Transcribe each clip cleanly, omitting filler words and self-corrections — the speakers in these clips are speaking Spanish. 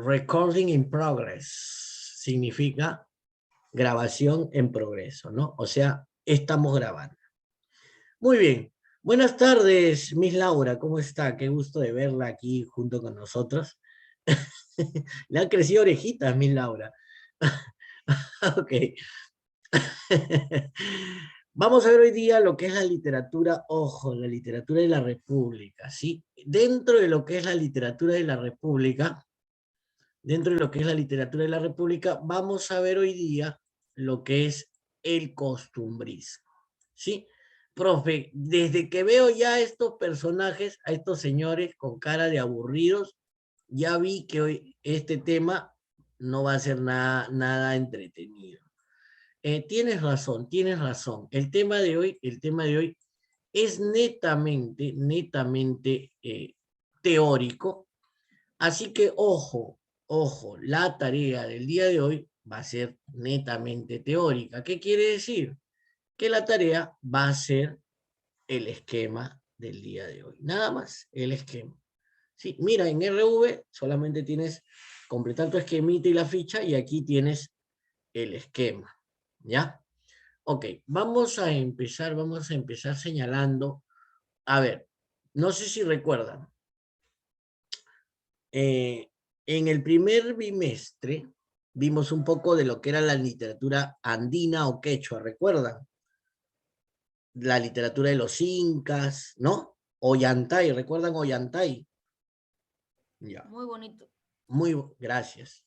recording in progress significa grabación en progreso, ¿no? O sea, estamos grabando. Muy bien. Buenas tardes, Miss Laura, ¿cómo está? Qué gusto de verla aquí junto con nosotros. Le han crecido orejitas, Miss Laura. Ok. Vamos a ver hoy día lo que es la literatura, ojo, la literatura de la República, ¿sí? Dentro de lo que es la literatura de la República, vamos a ver hoy día lo que es el costumbrismo, ¿sí? Profe, desde que veo ya a estos personajes, a estos señores con cara de aburridos, ya vi que hoy este tema no va a ser nada entretenido. Tienes razón, tienes razón. El tema de hoy es netamente teórico. Así que ojo, la tarea del día de hoy va a ser netamente teórica. ¿Qué quiere decir? Que la tarea va a ser el esquema del día de hoy. Nada más, el esquema. Sí, mira, en RV solamente tienes completar tu esquemita y la ficha y aquí tienes el esquema. ¿Ya? Ok, vamos a empezar señalando. A ver, no sé si recuerdan. En el primer bimestre vimos un poco de lo que era la literatura andina o quechua, ¿recuerdan? La literatura de los incas, ¿no? Ollantay, ¿recuerdan Ollantay? Ya. Muy bonito. Gracias,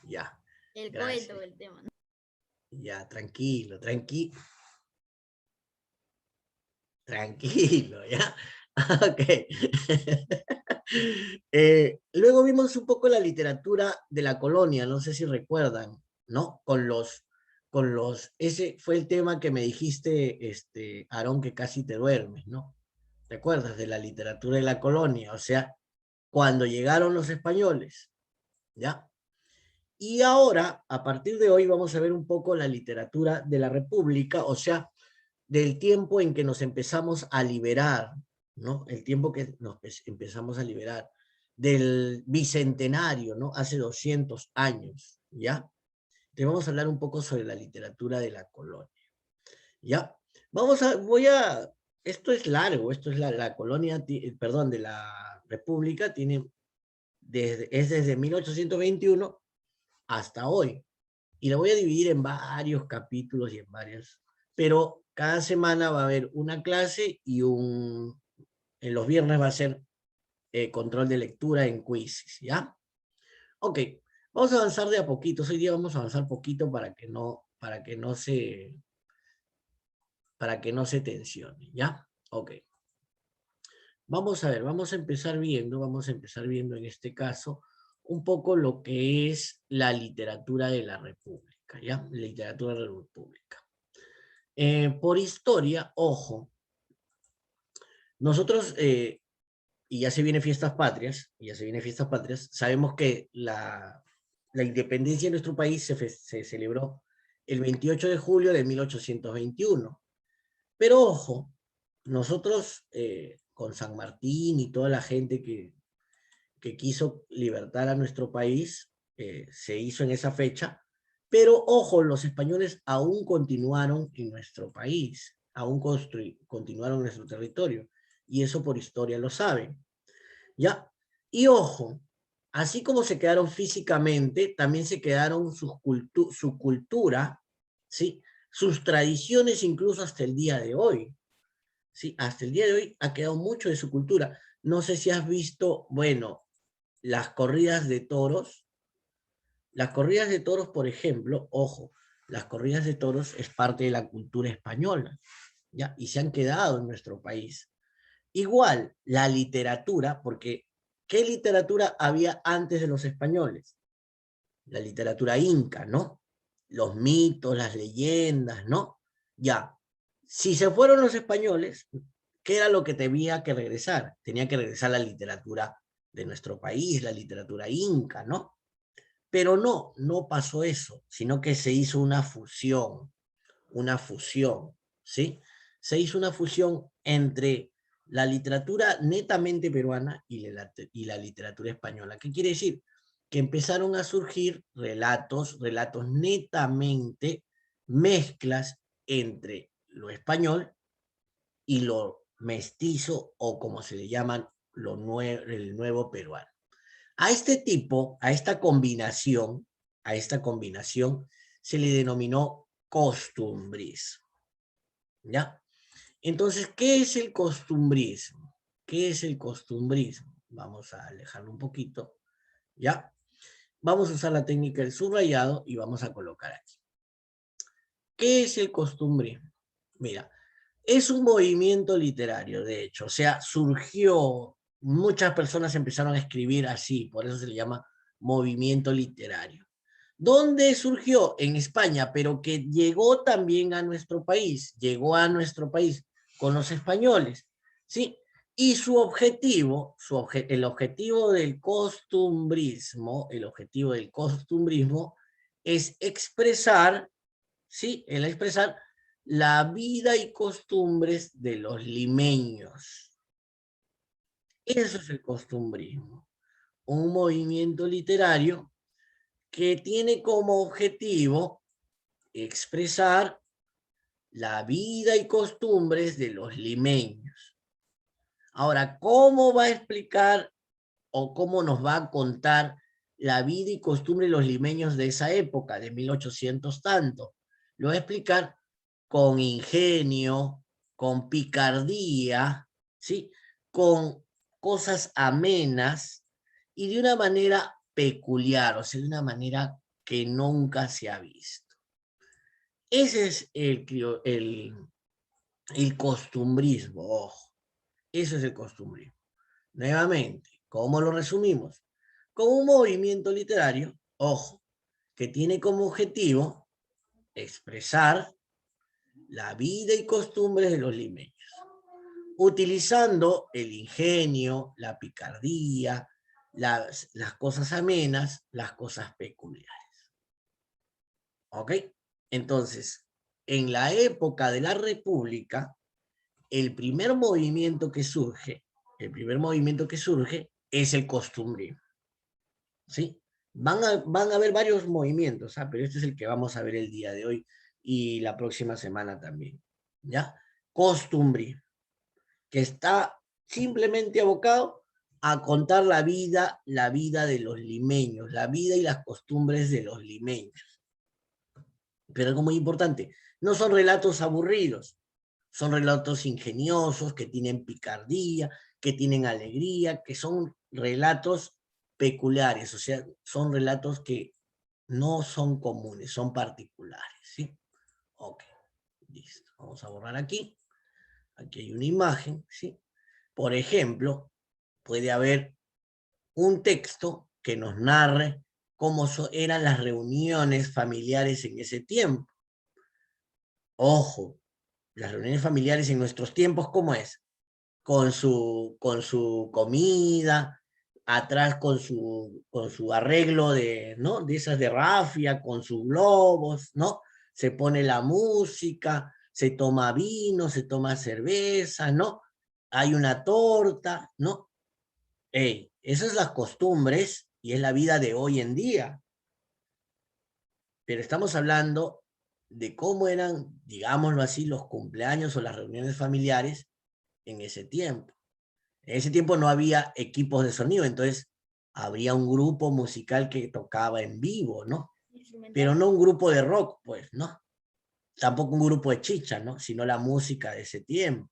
ya. El Gracias. poeta del tema, ¿no? Ya, tranquilo, ya. Ok. Luego vimos un poco la literatura de la colonia, no sé si recuerdan, ¿no? Ese fue el tema que me dijiste, Aarón, que casi te duermes, ¿no? ¿Te acuerdas de la literatura de la colonia? O sea, cuando llegaron los españoles, ¿ya? Y ahora, a partir de hoy, vamos a ver un poco la literatura de la República, o sea, del tiempo en que nos empezamos a liberar, ¿no? El tiempo que nos empezamos a liberar, del bicentenario, ¿no? Hace 200 años, ¿ya? Te vamos a hablar un poco sobre la literatura de la colonia, ¿ya? Esto es largo, esto es la colonia, perdón, de la República, es desde 1821 hasta hoy. Y la voy a dividir en varios capítulos y en varios, pero cada semana va a haber una clase y en los viernes va a ser control de lectura en quizzes, ¿ya? Ok, vamos a avanzar de a poquito. Hoy día vamos a avanzar poquito para que no se tensione, ¿ya? Ok. Vamos a ver, vamos a empezar viendo en este caso un poco lo que es la literatura de la República, ¿ya? Literatura de la República. Por historia, ojo, nosotros, y ya se vienen fiestas patrias, sabemos que la independencia de nuestro país se celebró el 28 de julio de 1821. Pero ojo, nosotros con San Martín y toda la gente que quiso libertar a nuestro país, se hizo en esa fecha, pero ojo, los españoles aún continuaron en nuestro país, aún continuaron en nuestro territorio, y eso por historia lo saben, ¿ya? Y ojo, así como se quedaron físicamente, también se quedaron su cultura, ¿sí? Sus tradiciones incluso hasta el día de hoy, ¿sí? Hasta el día de hoy ha quedado mucho de su cultura. No sé si has visto, bueno, las corridas de toros. Las corridas de toros, por ejemplo, ojo, las corridas de toros es parte de la cultura española, ¿ya? Y se han quedado en nuestro país. Igual, la literatura, porque ¿qué literatura había antes de los españoles? La literatura inca, ¿no? Los mitos, las leyendas, ¿no? Ya. Si se fueron los españoles, ¿qué era lo que tenía que regresar? Tenía que regresar la literatura de nuestro país, la literatura inca, ¿no? Pero no pasó eso, sino que se hizo una fusión, ¿sí? Se hizo una fusión entre la literatura netamente peruana y la literatura española. ¿Qué quiere decir? Que empezaron a surgir relatos netamente mezclas entre lo español y lo mestizo, o como se le llaman, el nuevo peruano. A este tipo, a esta combinación, se le denominó costumbrismo. ¿Ya? Entonces, ¿qué es el costumbrismo? ¿Qué es el costumbrismo? Vamos a alejarlo un poquito, ¿ya? Vamos a usar la técnica del subrayado y vamos a colocar aquí. ¿Qué es el costumbrismo? Mira, es un movimiento literario, de hecho, o sea, surgió, muchas personas empezaron a escribir así, por eso se le llama movimiento literario. ¿Dónde surgió? En España, pero que llegó también a nuestro país, con los españoles, ¿sí? Y su objetivo, el objetivo del costumbrismo es expresar, ¿sí? El expresar la vida y costumbres de los limeños. Eso es el costumbrismo, un movimiento literario que tiene como objetivo expresar la vida y costumbres de los limeños. Ahora, ¿cómo va a explicar o cómo nos va a contar la vida y costumbre de los limeños de esa época, de 1800 tanto? Lo va a explicar con ingenio, con picardía, ¿sí? Con cosas amenas y de una manera peculiar, o sea, de una manera que nunca se ha visto. Ese es el costumbrismo, ojo, eso es el costumbrismo. Nuevamente, ¿cómo lo resumimos? Como un movimiento literario, ojo, que tiene como objetivo expresar la vida y costumbres de los limeños, utilizando el ingenio, la picardía, las cosas amenas, las cosas peculiares. ¿Ok? Entonces, en la época de la República, el primer movimiento que surge, es el costumbrismo. ¿Sí? Van a haber varios movimientos, pero este es el que vamos a ver el día de hoy y la próxima semana también. ¿Ya? Costumbrismo, que está simplemente abocado a contar la vida de los limeños, la vida y las costumbres de los limeños. Pero algo muy importante, no son relatos aburridos, son relatos ingeniosos, que tienen picardía, que tienen alegría, que son relatos peculiares, o sea, son relatos que no son comunes, son particulares, ¿sí? Ok, listo. Vamos a borrar aquí. Aquí hay una imagen, ¿sí? Por ejemplo, puede haber un texto que nos narre cómo eran las reuniones familiares en ese tiempo. Ojo, las reuniones familiares en nuestros tiempos, ¿cómo es? Con su comida, atrás con su arreglo de, ¿no? De esas de rafia, con sus globos, ¿no? Se pone la música, se toma vino, se toma cerveza, ¿no? Hay una torta, ¿no? Esas son las costumbres y es la vida de hoy en día. Pero estamos hablando de cómo eran, digámoslo así, los cumpleaños o las reuniones familiares en ese tiempo. En ese tiempo no había equipos de sonido, entonces habría un grupo musical que tocaba en vivo, ¿no? Pero no un grupo de rock, pues, ¿no? Tampoco un grupo de chicha, ¿no? Sino la música de ese tiempo,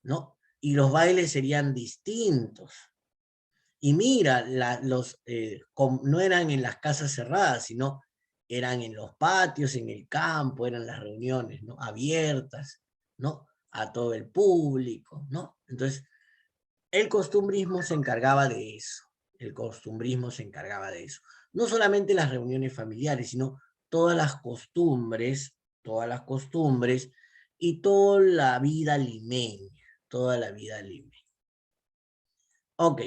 ¿no? Y los bailes serían distintos. Y mira, no eran en las casas cerradas, sino eran en los patios, en el campo, eran las reuniones, ¿no? Abiertas, ¿no? A todo el público, ¿no? Entonces, el costumbrismo se encargaba de eso. El costumbrismo se encargaba de eso. No solamente las reuniones familiares, sino todas las costumbres y toda la vida limeña, toda la vida limeña. Ok,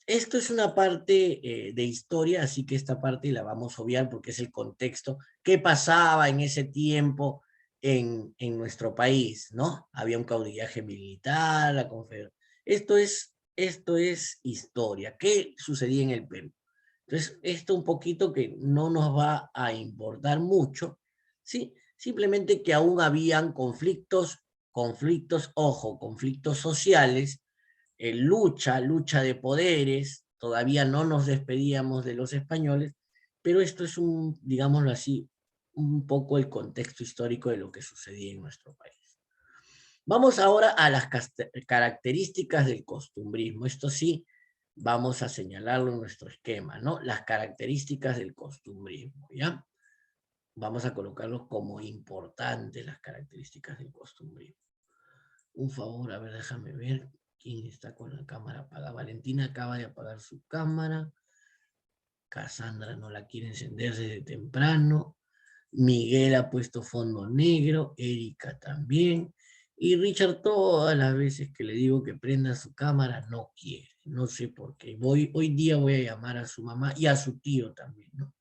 esto es una parte de historia, así que esta parte la vamos a obviar porque es el contexto. ¿Qué pasaba en ese tiempo en nuestro país, ¿no? Había un caudillaje militar, la confederación. Esto es historia. ¿Qué sucedía en el Perú? Entonces, esto un poquito que no nos va a importar mucho, ¿sí? Simplemente que aún habían ojo, conflictos sociales, lucha de poderes, todavía no nos despedíamos de los españoles, pero esto es digámoslo así, un poco el contexto histórico de lo que sucedía en nuestro país. Vamos ahora a las características del costumbrismo. Esto sí, vamos a señalarlo en nuestro esquema, ¿no? Las características del costumbrismo, ¿ya? Vamos a colocarlos como importantes las características del costumbrismo. Un favor, a ver, déjame ver quién está con la cámara apagada. Valentina acaba de apagar su cámara. Cassandra no la quiere encender desde temprano. Miguel ha puesto fondo negro. Erika también. Y Richard, todas las veces que le digo que prenda su cámara, no quiere. No sé por qué. Hoy día voy a llamar a su mamá y a su tío también, ¿no?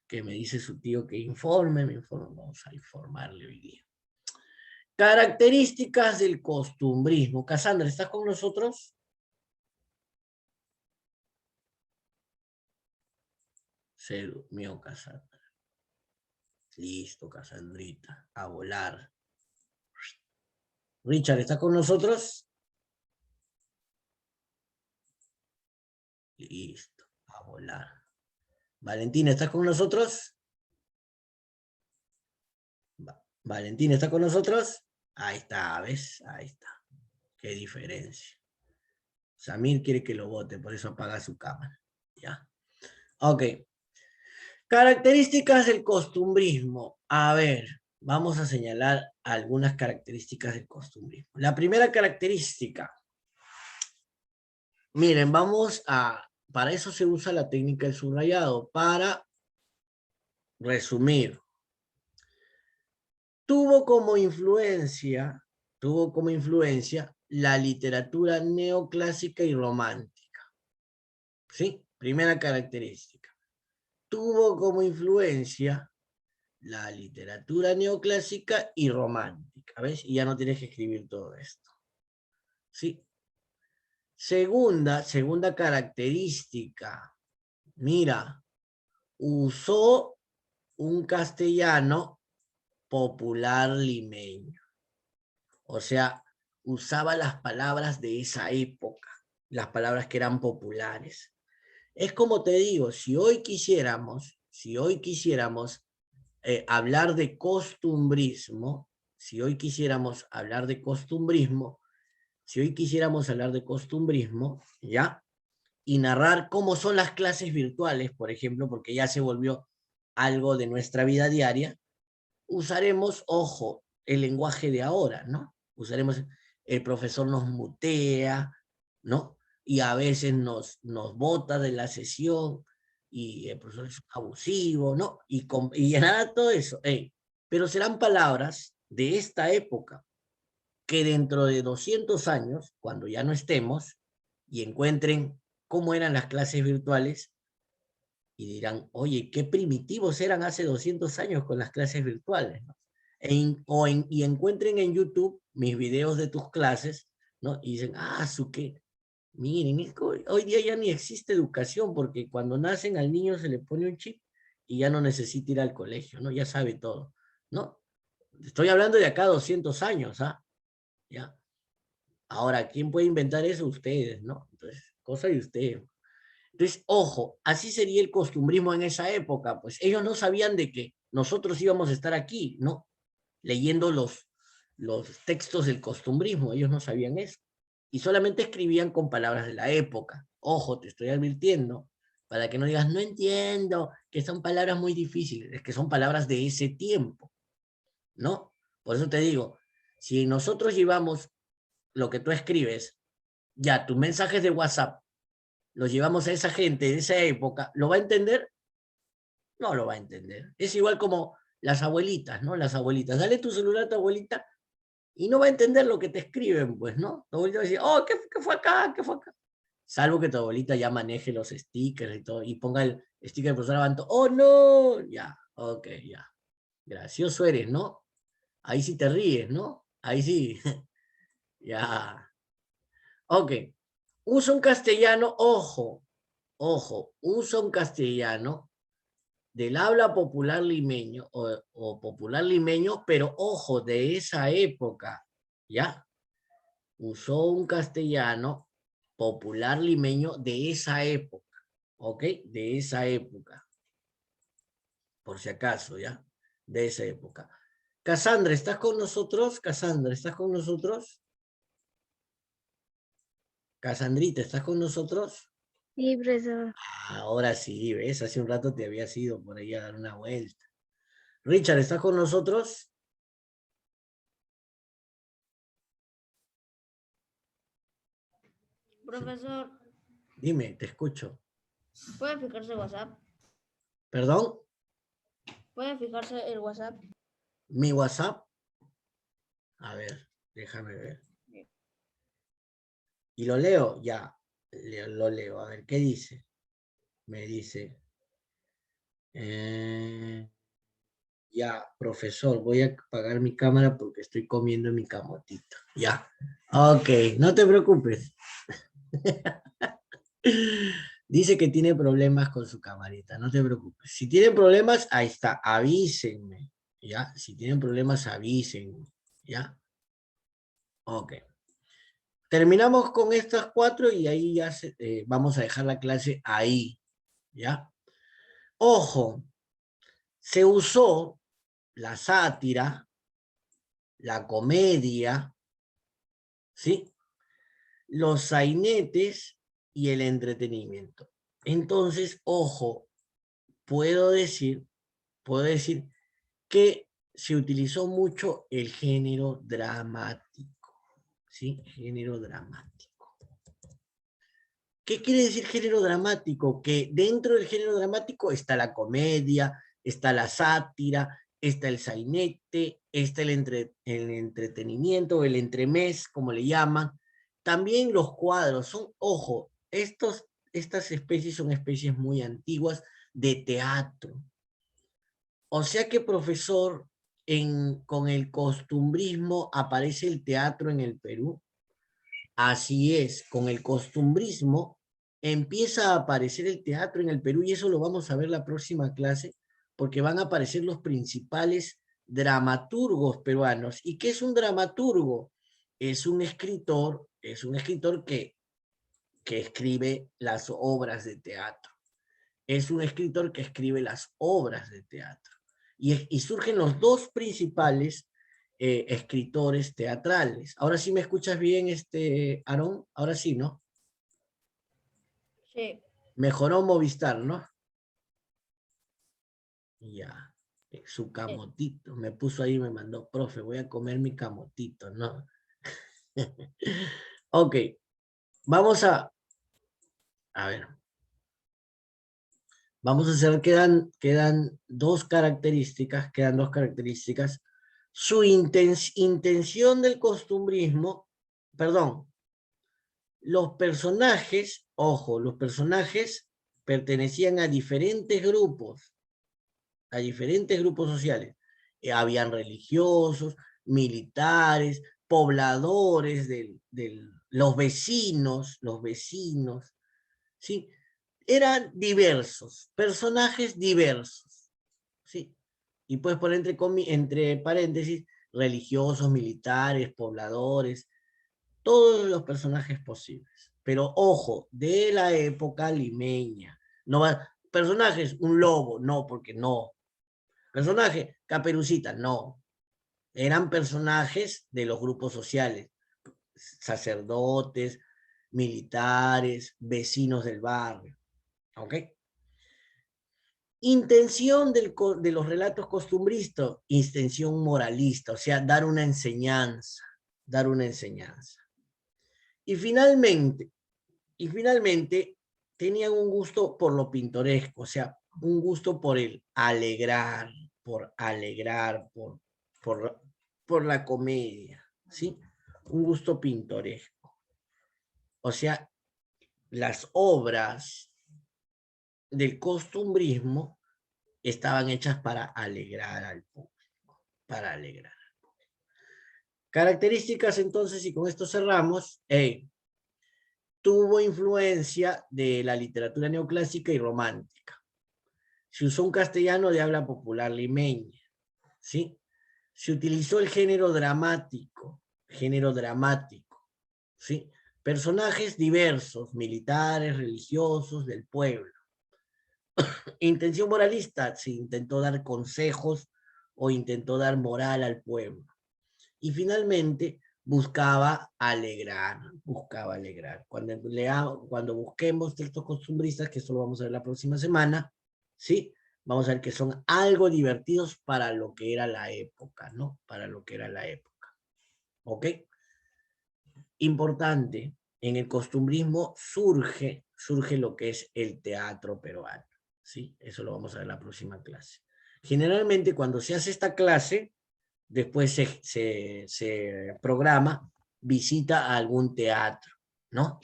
Que me dice su tío que me informe. Vamos a informarle hoy día. Características del costumbrismo. Cassandra, ¿estás con nosotros? Se durmió Cassandra. Listo, Cassandrita. A volar. Richard, ¿estás con nosotros? Listo. A volar. Valentina, ¿estás con nosotros? Valentina, ¿está con nosotros? Ahí está, ¿ves? Ahí está. Qué diferencia. Samir quiere que lo vote, por eso apaga su cámara. ¿Ya? Ok. Características del costumbrismo. A ver, vamos a señalar algunas características del costumbrismo. La primera característica. Miren, para eso se usa la técnica del subrayado, para resumir. Tuvo como influencia la literatura neoclásica y romántica. ¿Sí? Primera característica. Tuvo como influencia la literatura neoclásica y romántica. ¿Ves? Y ya no tienes que escribir todo esto. ¿Sí? Segunda característica. Mira, usó un castellano popular limeño. O sea, usaba las palabras de esa época, las palabras que eran populares. Es como te digo, si hoy quisiéramos hablar de costumbrismo, si hoy quisiéramos hablar de costumbrismo, ¿ya? Y narrar cómo son las clases virtuales, por ejemplo, porque ya se volvió algo de nuestra vida diaria, usaremos, ojo, el lenguaje de ahora, ¿no? Usaremos, el profesor nos mutea, ¿no? Y a veces nos bota de la sesión, y el profesor es abusivo, ¿no? Y nada, todo eso. Pero serán palabras de esta época que dentro de 200 años, cuando ya no estemos, y encuentren cómo eran las clases virtuales, y dirán, oye, qué primitivos eran hace 200 años con las clases virtuales, ¿no? Y encuentren en YouTube mis videos de tus clases, ¿no? Y dicen, qué, miren, hoy día ya ni existe educación, porque cuando nacen al niño se le pone un chip y ya no necesita ir al colegio, ¿no? Ya sabe todo, ¿no? Estoy hablando de acá 200 años, ¿ah? ¿Ya? Ahora, ¿quién puede inventar eso? Ustedes, ¿no? Entonces, cosa de ustedes. Entonces, ojo, así sería el costumbrismo en esa época, pues ellos no sabían de que nosotros íbamos a estar aquí, ¿no? Leyendo los textos del costumbrismo, ellos no sabían eso. Y solamente escribían con palabras de la época. Ojo, te estoy advirtiendo, para que no digas, no entiendo, que son palabras muy difíciles, es que son palabras de ese tiempo, ¿no? Por eso te digo, si nosotros llevamos lo que tú escribes, ya tus mensajes de WhatsApp, los llevamos a esa gente de esa época, ¿lo va a entender? No lo va a entender. Es igual como las abuelitas, ¿no? Las abuelitas. Dale tu celular a tu abuelita y no va a entender lo que te escriben, pues, ¿no? Tu abuelita va a decir, oh, ¿qué fue acá? ¿Qué fue acá? Salvo que tu abuelita ya maneje los stickers y todo, y ponga el sticker del profesor Abanto. Oh, no, ya, ok, ya. Gracioso eres, ¿no? Ahí sí te ríes, ¿no? Ahí sí. Ya. Ok. Usa un castellano, ojo, ojo, usa un castellano del habla popular limeño o popular limeño, pero ojo, de esa época, ¿ya? Usó un castellano popular limeño de esa época, ¿ok? De esa época, por si acaso, ¿ya? De esa época. Cassandra, ¿estás con nosotros? Cassandra, ¿estás con nosotros? Cassandrita, ¿estás con nosotros? Sí, profesor. Ahora sí, ¿ves? Hace un rato te habías ido por ahí a dar una vuelta. Richard, ¿estás con nosotros? Profesor, Dime, te escucho. ¿puede fijarse WhatsApp? ¿Perdón? ¿Puede fijarse el WhatsApp? ¿Mi WhatsApp? A ver, déjame ver. ¿Y lo leo? Ya, lo leo. A ver, ¿qué dice? Me dice, ya, profesor, voy a apagar mi cámara porque estoy comiendo mi camotito. Ya. Ok, no te preocupes. Dice que tiene problemas con su camarita, no te preocupes. Si tienen problemas, ahí está, avísenme. ¿Ya? Si tienen problemas, avísenme. ¿Ya? Ok. Terminamos con estas cuatro y ahí ya vamos a dejar la clase ahí. ¿Ya? Ojo, se usó la sátira, la comedia, ¿sí? Los sainetes y el entretenimiento. Entonces, ojo, puedo decir que se utilizó mucho el género dramático, ¿sí? Género dramático. ¿Qué quiere decir género dramático? Que dentro del género dramático está la comedia, está la sátira, está el sainete, está el entretenimiento, el entremés, como le llaman. También los cuadros son, ojo, estas especies son especies muy antiguas de teatro. O sea que, profesor, con el costumbrismo aparece el teatro en el Perú. Así es, con el costumbrismo empieza a aparecer el teatro en el Perú y eso lo vamos a ver la próxima clase porque van a aparecer los principales dramaturgos peruanos. ¿Y qué es un dramaturgo? Es un escritor que escribe las obras de teatro. Es un escritor que escribe las obras de teatro. Y surgen los dos principales escritores teatrales. Ahora sí me escuchas bien, Aarón. Ahora sí, ¿no? Sí. Mejoró Movistar, ¿no? Ya. Su Sí. camotito. Me puso ahí y me mandó, profe, voy a comer mi camotito, ¿no? Ok. Vamos a ver. Vamos a hacer, quedan dos características. Su intención del costumbrismo, perdón, los personajes, ojo, los personajes pertenecían a diferentes grupos sociales. Habían religiosos, militares, pobladores, los vecinos, ¿sí? Eran diversos, personajes diversos, ¿sí? Y puedes poner entre paréntesis religiosos, militares, pobladores, todos los personajes posibles. Pero ojo, de la época limeña. No va, personajes, un lobo, no, porque no. Personaje, Caperucita, no. Eran personajes de los grupos sociales, sacerdotes, militares, vecinos del barrio. ¿Ok? Intención de los relatos costumbristas, intención moralista, o sea, dar una enseñanza. Y finalmente, tenían un gusto por lo pintoresco, o sea, un gusto por el alegrar, por, por la comedia, ¿sí? Un gusto pintoresco. O sea, las obras del costumbrismo estaban hechas para alegrar al público, para alegrar. Características entonces, y con esto cerramos, tuvo influencia de la literatura neoclásica y romántica. Se usó un castellano de habla popular limeña, ¿sí? Se utilizó el género dramático, ¿sí? Personajes diversos, militares, religiosos, del pueblo. Intención moralista, se intentó dar consejos o intentó dar moral al pueblo. Y finalmente buscaba alegrar. Cuando busquemos textos costumbristas, que esto lo vamos a ver la próxima semana, ¿sí? Vamos a ver que son algo divertidos para lo que era la época, ¿no? Para lo que era la época. ¿Ok? Importante, en el costumbrismo surge lo que es el teatro peruano, ¿sí? Eso lo vamos a ver en la próxima clase. Generalmente, cuando se hace esta clase, después se programa visita a algún teatro, ¿no?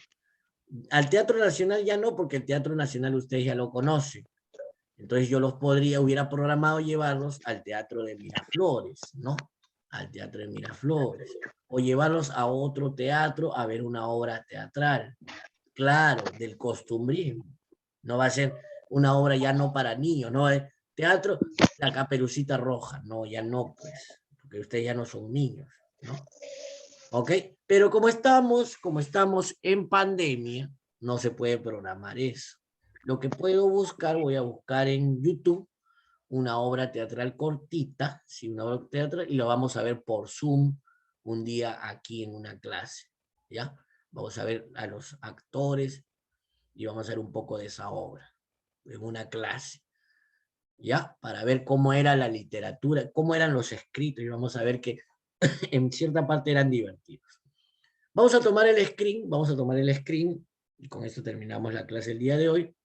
Al Teatro Nacional ya no, porque el Teatro Nacional ustedes ya lo conocen. Entonces yo hubiera programado llevarlos al Teatro de Miraflores, ¿no? Al Teatro de Miraflores. O llevarlos a otro teatro a ver una obra teatral. Claro, del costumbrismo. No va a ser una obra ya no para niños, ¿no? Teatro, la Caperucita Roja. No, ya no, pues. Porque ustedes ya no son niños, ¿no? ¿Ok? Pero como estamos en pandemia, no se puede programar eso. Lo que puedo buscar, voy a buscar en YouTube una obra teatral cortita, ¿sí? Una obra teatral, y lo vamos a ver por Zoom un día aquí en una clase, ¿ya? Vamos a ver a los actores y vamos a ver un poco de esa obra en una clase, ¿ya? Para ver cómo era la literatura, cómo eran los escritos, y vamos a ver que en cierta parte eran divertidos. Vamos a tomar el screen, y con esto terminamos la clase el día de hoy.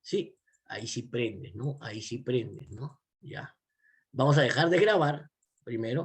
Sí, ahí sí prendes, ¿no? Ahí sí prendes, ¿no? Ya. Vamos a dejar de grabar primero.